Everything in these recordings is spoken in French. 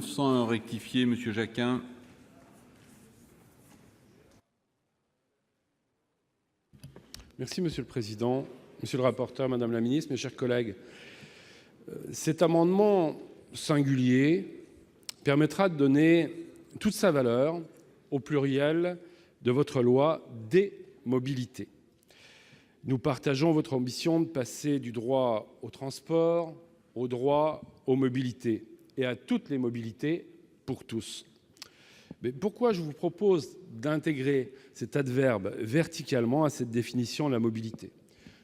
901 rectifié, Monsieur Jacquin. Merci Monsieur le Président, Monsieur le rapporteur, Madame la Ministre, mes chers collègues. Cet amendement singulier permettra de donner toute sa valeur au pluriel de votre loi des mobilités. Nous partageons votre ambition de passer du droit au transport au droit aux mobilités et à toutes les mobilités pour tous. Mais pourquoi je vous propose d'intégrer cet adverbe verticalement à cette définition de la mobilité?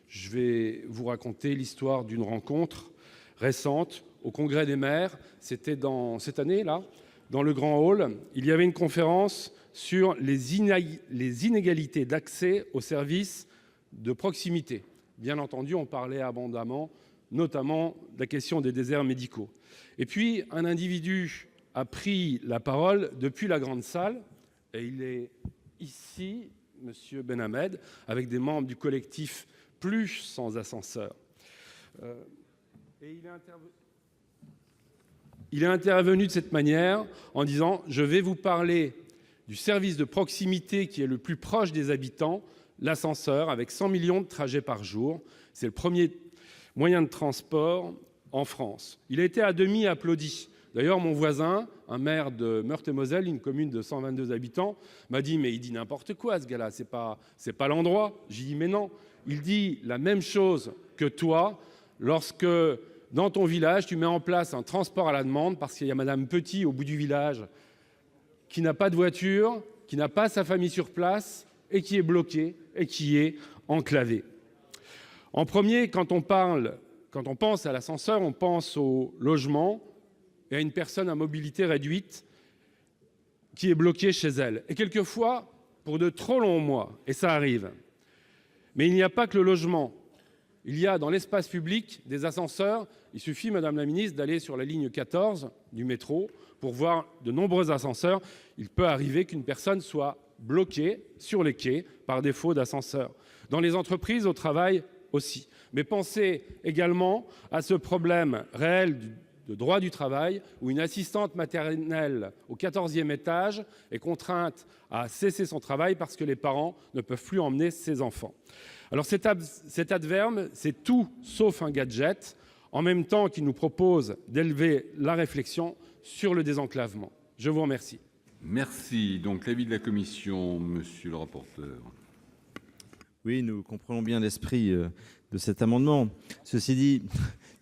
Je vais vous raconter l'histoire d'une rencontre récente au Congrès des maires. C'était cette année-là, dans le Grand Hall. Il y avait une conférence sur les inégalités d'accès aux services de proximité. Bien entendu, on parlait abondamment, notamment de la question des déserts médicaux. Et puis, un individu a pris la parole depuis la grande salle, et il est ici, Monsieur Benhamed, avec des membres du collectif Plus sans ascenseur. Et il est intervenu de cette manière en disant « Je vais vous parler du service de proximité qui est le plus proche des habitants, l'ascenseur, avec 100 millions de trajets par jour. C'est le premier moyen de transport en France. » Il a été à demi applaudi. D'ailleurs, mon voisin, un maire de Meurthe-et-Moselle, une commune de 122 habitants, m'a dit « Mais il dit n'importe quoi, ce gars-là, c'est pas l'endroit. » J'ai dit « Mais non, il dit la même chose que toi lorsque, dans ton village, tu mets en place un transport à la demande parce qu'il y a Madame Petit au bout du village qui n'a pas de voiture, qui n'a pas sa famille sur place et qui est bloquée et qui est enclavée. » En premier, quand on pense à l'ascenseur, on pense au logement et à une personne à mobilité réduite qui est bloquée chez elle. Et quelquefois, pour de trop longs mois, et ça arrive. Mais il n'y a pas que le logement. Il y a dans l'espace public des ascenseurs. Il suffit, Madame la Ministre, d'aller sur la ligne 14 du métro pour voir de nombreux ascenseurs. Il peut arriver qu'une personne soit bloquée sur les quais par défaut d'ascenseur. Dans les entreprises, au travail aussi. Mais pensez également à ce problème réel de droit du travail où une assistante maternelle au 14e étage est contrainte à cesser son travail parce que les parents ne peuvent plus emmener ses enfants. Alors cet adverbe, c'est tout sauf un gadget, en même temps qu'il nous propose d'élever la réflexion sur le désenclavement. Je vous remercie. Merci. Donc l'avis de la commission, monsieur le rapporteur. Oui, nous comprenons bien l'esprit de cet amendement. Ceci dit,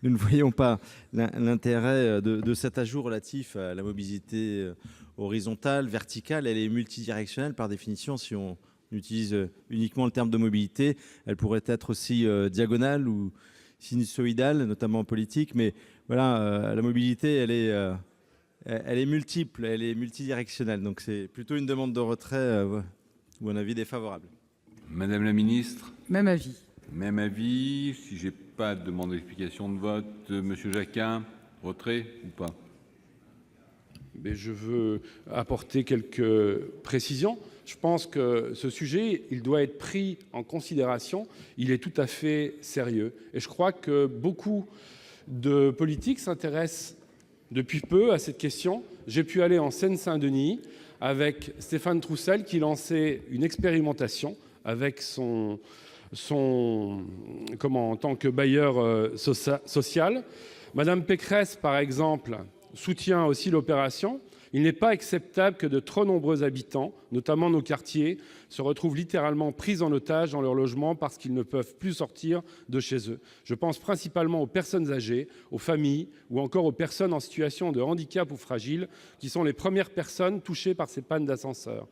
nous ne voyons pas l'intérêt de cet ajout relatif à la mobilité horizontale, verticale. Elle est multidirectionnelle par définition. Si on utilise uniquement le terme de mobilité, elle pourrait être aussi diagonale ou sinusoïdale, notamment en politique. Mais voilà, la mobilité, elle est multiple, elle est multidirectionnelle. Donc c'est plutôt une demande de retrait ou un avis défavorable. Madame la Ministre. Même avis. Même avis. Si je n'ai pas de demande d'explication de vote, Monsieur Jacquin, retrait ou pas? Mais je veux apporter quelques précisions. Je pense que ce sujet, il doit être pris en considération. Il est tout à fait sérieux. Et je crois que beaucoup de politiques s'intéressent depuis peu à cette question. J'ai pu aller en Seine-Saint-Denis avec Stéphane Troussel qui lançait une expérimentation avec en tant que bailleur social. Madame Pécresse, par exemple, soutient aussi l'opération. Il n'est pas acceptable que de trop nombreux habitants, notamment nos quartiers, se retrouvent littéralement pris en otage dans leur logement parce qu'ils ne peuvent plus sortir de chez eux. Je pense principalement aux personnes âgées, aux familles ou encore aux personnes en situation de handicap ou fragiles, qui sont les premières personnes touchées par ces pannes d'ascenseur.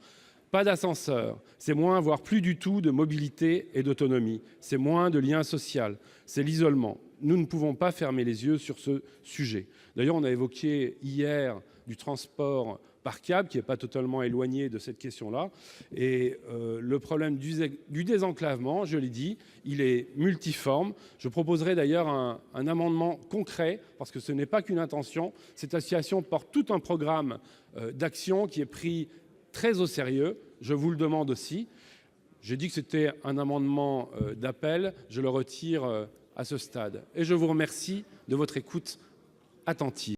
Pas d'ascenseur, c'est moins, voire plus du tout de mobilité et d'autonomie. C'est moins de lien social, c'est l'isolement. Nous ne pouvons pas fermer les yeux sur ce sujet. D'ailleurs, on a évoqué hier du transport par câble, qui n'est pas totalement éloigné de cette question-là. Et le problème du désenclavement, je l'ai dit, il est multiforme. Je proposerai d'ailleurs un amendement concret, parce que ce n'est pas qu'une intention. Cette association porte tout un programme d'action qui est pris très au sérieux. Je vous le demande aussi. J'ai dit que c'était un amendement d'appel. Je le retire à ce stade. Et je vous remercie de votre écoute attentive.